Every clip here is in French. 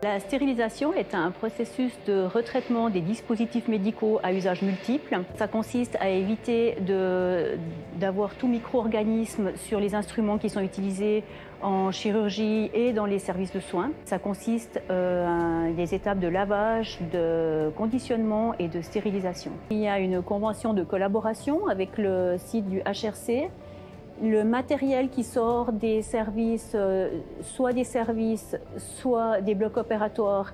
La stérilisation est un processus de retraitement des dispositifs médicaux à usage multiple. Ça consiste à éviter d'avoir tout micro-organisme sur les instruments qui sont utilisés en chirurgie et dans les services de soins. Ça consiste à des étapes de lavage, de conditionnement et de stérilisation. Il y a une convention de collaboration avec le site du HRC. Le matériel qui sort des services, soit des blocs opératoires,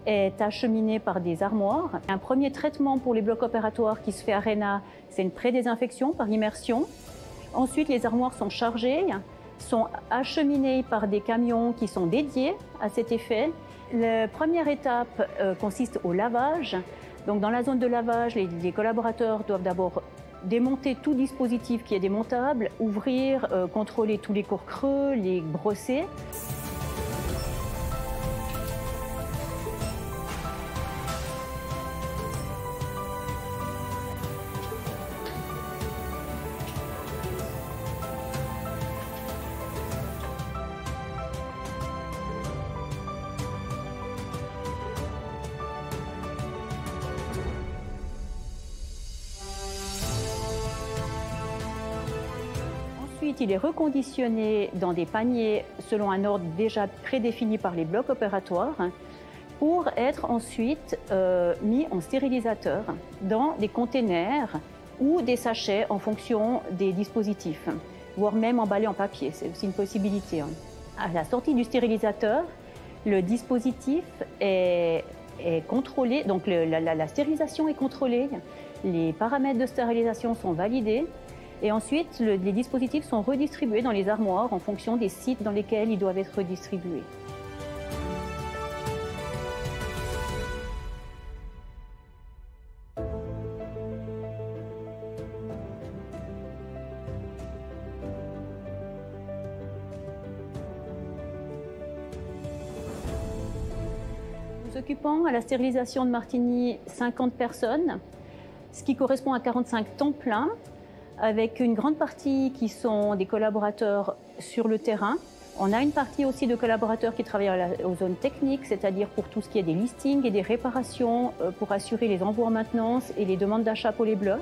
est acheminé par des armoires. Un premier traitement pour les blocs opératoires qui se fait à RENA, c'est une pré-désinfection par immersion. Ensuite, les armoires sont chargées, sont acheminées par des camions qui sont dédiés à cet effet. La première étape consiste au lavage. Donc, dans la zone de lavage, les collaborateurs doivent d'abord démonter tout dispositif qui est démontable, ouvrir, contrôler tous les cours creux, les brosser. Ensuite, il est reconditionné dans des paniers selon un ordre déjà prédéfini par les blocs opératoires pour être ensuite mis en stérilisateur dans des containers ou des sachets en fonction des dispositifs, voire même emballés en papier, c'est aussi une possibilité. À la sortie du stérilisateur, le dispositif est contrôlé, donc la stérilisation est contrôlée, les paramètres de stérilisation sont validés. Et ensuite, les dispositifs sont redistribués dans les armoires en fonction des sites dans lesquels ils doivent être redistribués. Nous occupons à la stérilisation de Martigny 50 personnes, ce qui correspond à 45 temps plein, avec une grande partie qui sont des collaborateurs sur le terrain. On a une partie aussi de collaborateurs qui travaillent aux zones techniques, c'est-à-dire pour tout ce qui est des listings et des réparations pour assurer les envois en maintenance et les demandes d'achat pour les blocs.